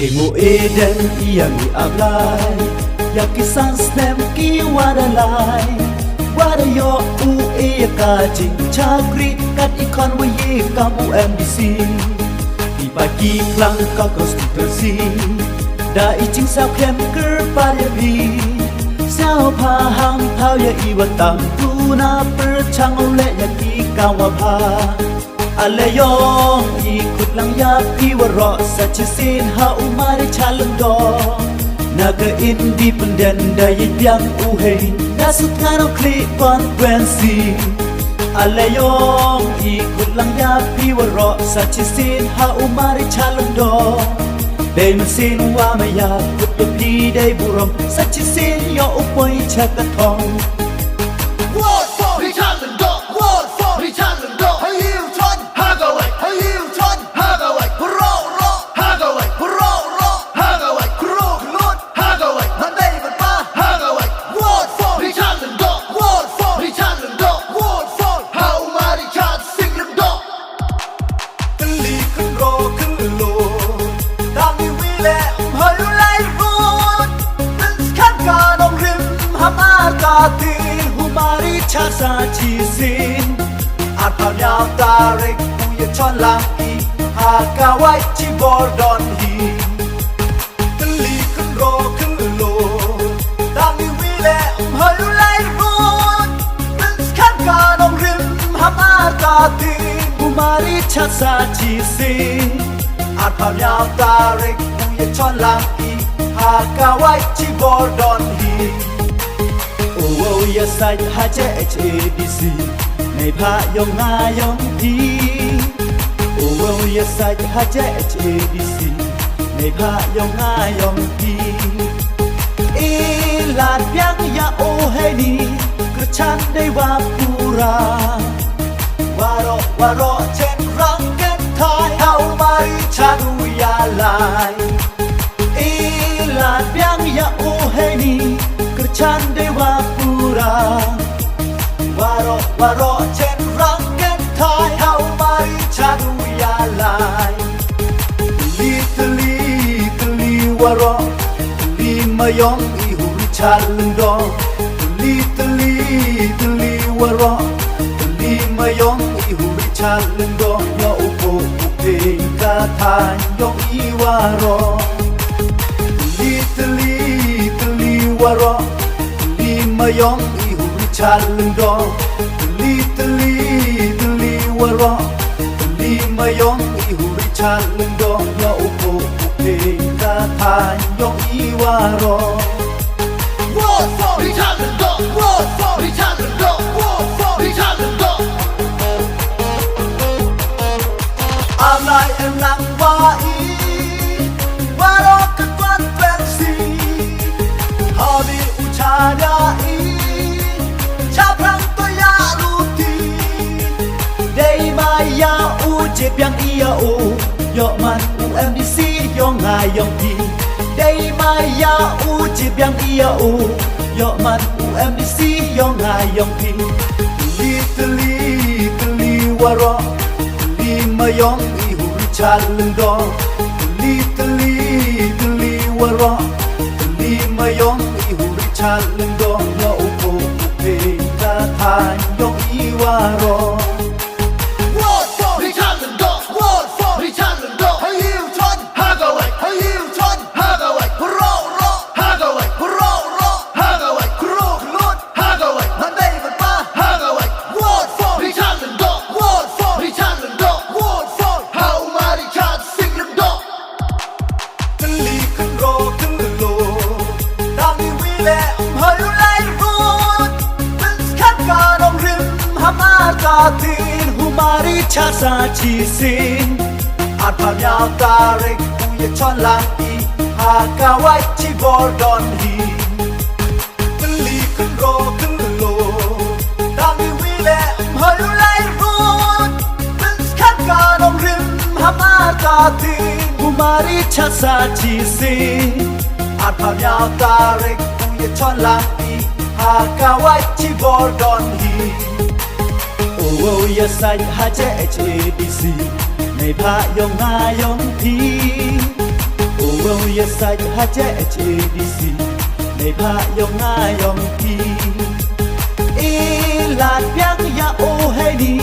Emo eden yang ablay Yakisan snem ki wadalay Wada yo u e ka jing chagri kat ikon wa ye kam UMBC Di pagi klang ka konstitusi Da ijing sao kem ker pada bi Sao paham thao ya iwatam tu na perchang ole ya ki kawa Alayong ikut lang ya piwaro sa chisin ha umari chaleng do Naga independent daya yang uhay Nasut ngano klik konkuensi Alayong ikut lang ya piwaro sa chisin ha umari chaleng do Day mesin wa maya kut yepi day burom sa chisin yo upoy chakatong Word for the challenge dog. Word for the challenge dog. Hey you ton, hagaway. Hey you ton, hagaway. Roll roll, hagaway. Roll roll, hagaway. Roll roll, hagaway. Monday but pa, hagaway. Word for the challenge dog. Word for the challenge dog. Word for how many chance sing them dog. ขึ้นลีขึ้นโรขึ้นโลตามที่วิเลหอยไล่รูดนึกขันกาดงริมหามอากาตีหูมาริชาซาชีสินอาจพยาวตาเร็กกูยชอนลางอีหากาไว้ที่บอดอนฮีขึ้นลีขึ้นโรขึ้นโลตามที่วิเลหอยไล่รูดนึกขันกาดงริมหามอากาตีหูมาริชาซาชีสินอาจพยาวตาเร็กกูยชอนลางอีหากาไว้ที่บอดอนฮี Oh yes I had HABC ในพายองงายองพี Oh yes I had HABC ในพายองงายองพีลาดยังยาโอเฮนีกระชันได้ว่าปูราวารอเช่นรังเก็ตทายเข้ามาริชาดุยาลายลาดยังยาโอเฮนีกระชันได้ว่าปูราวารอเช่นรังเก็ตทายเข้ามาริชาดุยาลายตลีวารอลีมายองอีหูริชาลังดอตลีวารอลีมายองอีหูริชาลังดอยาอุโปอุเปกาทานยองอีวารอตลีวารอลีมายองอีหูริชาลังดอตลีวารอลีมายองอีหูริชาลังดอยาอุโปอุเปกาทานยองอีวารอ Word for the challenge dog. Word for the challenge dog. Word for the challenge dog. อามลายเอ็มลังวาอีวารอกันวันเป็นสีฮอบีอุชาดาอีชาพรังตัวยาลูทีได้มายาอูเจ็บยังอียาอูยอมัน UMBC ยองงายองพีได้มายาอูเจ็บยังอียาอูยอมัน UMBC ยองงายองพีตลีวารอลีมายองอีหูริชาลังดอตลีวารอลีมายองอีหูริชาลังดอยาอุโปอุเปกาทานยองอีวารอ Word for the challenge dog. Word for the challenge dog. Hey you ton, hagaway. Hey you ton, hagaway. Roll roll, hagaway. Roll roll, hagaway. Roll roll, hagaway. Monday but pa, hagaway. Word for the challenge dog. Word for the challenge dog. Word for how many chance sing them dog. ขึ้นลีขึ้นโรขึ้นโลตามที่วิเลหอยไล่รูดนึกขันกาดงริมหามอากาตีหูมาริชาซาชีสินอาจพยาวตาเร็กกูยชอนลางอีหากาไว้ที่บอดอนฮีขึ้นลีขึ้นโรขึ้นโลตามที่วิเลหอยไล่รูดนึกขันกาดงริมหามอากาตีหูมาริชาซาชีสินอาจพยาวตาเร็กกูยชอนลางอีหากาไว้ที่บอดอนฮี Oh yes I had HABC ในพายองงายองพี Oh sai ha che HABC ในพายองง่ายองพีอีลาดเปียงยาโอให้ดี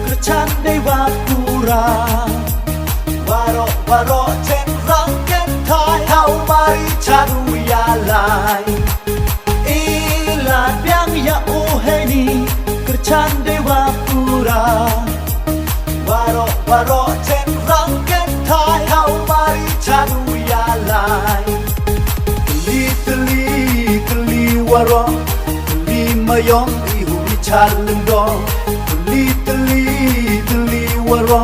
กระชันได้ว่าปูราวารอเจ็ดรังเก็ตทายเฮามาริชาดุยาลายอีลาดเปียงยาโอให้ดีกระชันได้ว่าปูราวารอเจ็ดรังเก็ตทายเฮามาริชาดุยาลายตลีวารอตลีมายองอีหูริชาลงดอตลีวารอ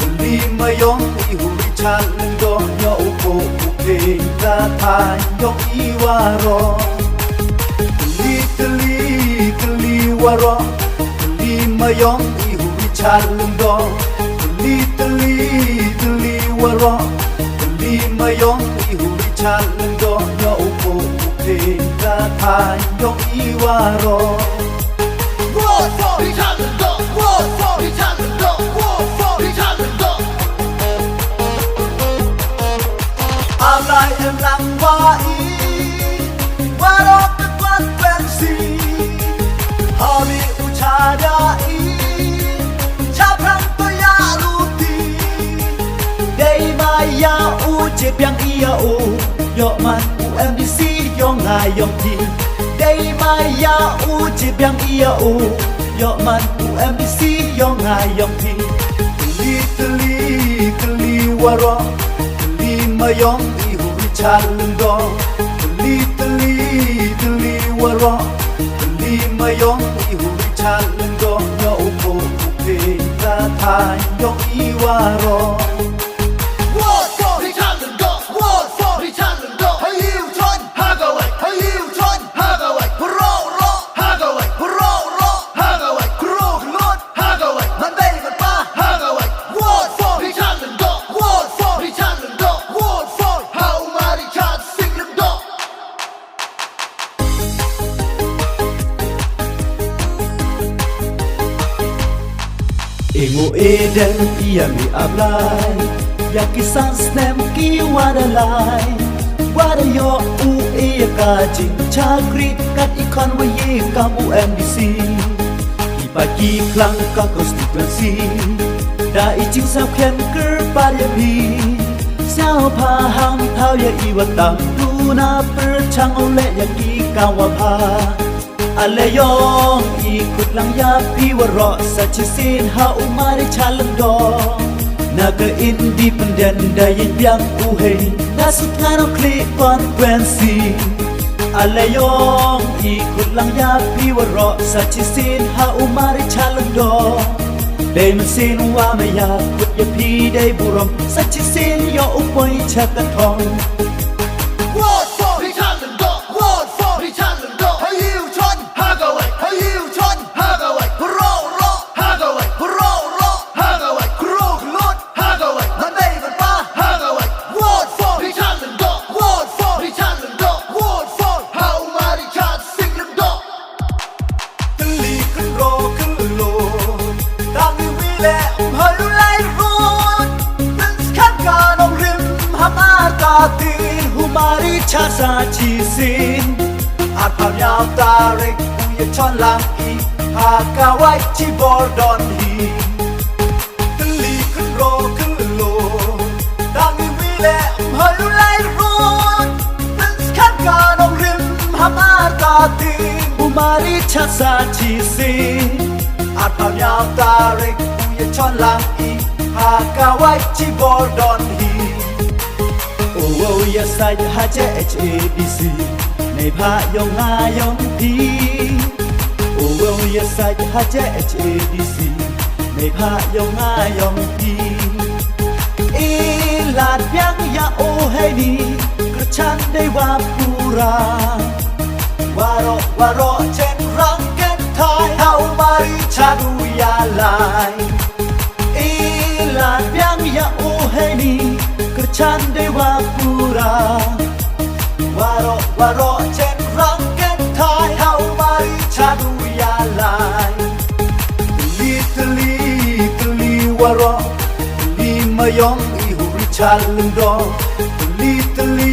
ตลีมายองอีหูริชาลงดอยออุโปอุเพตาทายยองอีวารอตลีวารอตลีมายองอีหูริชาลงดอตลีวารอตลีมายองอีหูริชาลงดอยออุโปตาทายยองอีวารอ Road for each other, go. Road for each other, go. Road for each other, go. อะไรยังลังว่าอีวารอเป็นวันเป็นสีฮาริอุชาดาอีชาพรังตัวยาลูตีได้มายาอูเจ็บยังอียาอูยอมันอูMDC ยองง่ายยองทีได้มายาอูเจ็บยังอียาอูยอมันอู MDC ยองง่ายยองทีตลีวารอตลีมายองอีหูริชาลงดอตลีวารอตลีมายองอีหูริชาลงดอยออุโปอุเพตาทายยองอีวารอ Road for each other, go. Road for each other, go. Hey, you turn, hug away. Hey, you turn, hug away. Roll, hug away. Roll, hug away. Roll, hug away. Monday, but hug away. Road for each other, go. Road for each other, go. Road for how many shots sing them go. เอโงเอเดนอียมีอับไลอยากกิสันสแนมกีวาดาไลวาดายออูเอกาจิงชากรีกัดอีคอนวเยกัมอูMDC อีปากีคลังกักอสติกลซีได้จิงสาวเข้มกึร์ปาเยพีสาวพาหังเท้ายาอีวตังดูนาเปิดช่างเอาเละยากีกาวาพาอะไรยองอีกุดลังยาพี่วรอสัจสินหาอุมาริชาลังดอนาเกอินดิพเดนได้ยินเบียงอูเฮนาสุดงานเอาคลิคอนเวนซีอะไรยองอีกุดลังยาพี่วรอสัจสินหาอุมาริชาลังดอได้มันสินว่าไม่อยากกุดยาพี่ได้บุรมสัจสินยออุปอยชักกันทอง Road for each other, go. Road for each other, go. Hey, you turn, hug away. Hey, you turn, hug away. Roll, hug away. Roll, hug away. Roll, hug away. Monday, but hug away. Road for each other, go. Road for each other, go. Road for how many shots sing them go. ตลีขึ้นโรขึ้นโลตามนิวิเลพายุไล่รูดนึกขัดการองริมหามอากาตีหูมาริชาซาชีสินอาจพามยาวตาเร็กอุยชอนลังอีหากาไว้ที่บอร์ดอนฮีตลีขึ้นโรขึ้นโลตามนิวิเลพายุไล่รูดนึกขัดการองริมหามอากาตีหูมาริชาซาชีสินอาจพามยาวตาเร็กอุยชอนลังอีหากาไว้ที่บอร์ดอนฮีOh yes I had HABC ในพายองง่ายองพีOh yes I had HABC ในพายองง่ายองพีอีลาดเปียงยาโอให้ดีกระชันได้ว่าปูราวารอเจ็ดรังเก็ตทายเฮามาริชาดุยาลายอีลาดเปียงยาโอให้ดีกระชันได้ว่าปูราวารอเจ็ดรังเก็ตทายเฮามาริชาดุยาลายตลีวารอตลีมายองอีหูริชาลงดอตลี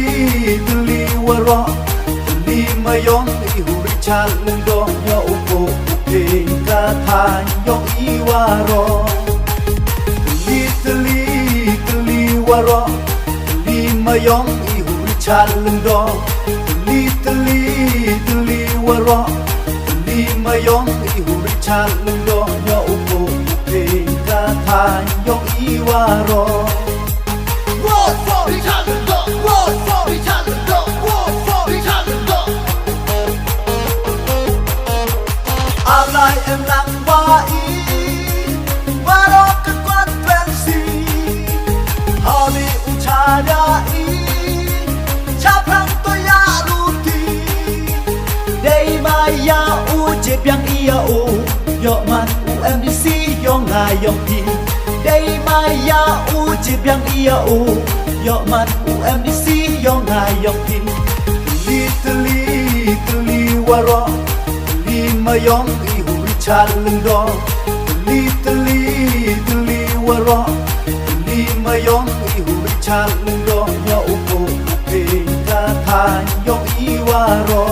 waro li mayon i hurichal do yo upo upe ka tha yong i waro li waro li mayon i hurichal do li waro li mayon i hurichal do yo upo upe ka tha yong i waro Road for Italian dog, road for Italian dog, road for Italian dog. Alay em nang bai waro ka kwat pensi hali uchada i chaprang to ya luti dei maya u je piang ia u yo man u MDC yo ngai yo pi dei maya u je piang ia u yo man u MDC yo ngai yo pi li waro li mayong i hurichal do li waro li mayong i hurichal do yo upo upe ka tha yo i waro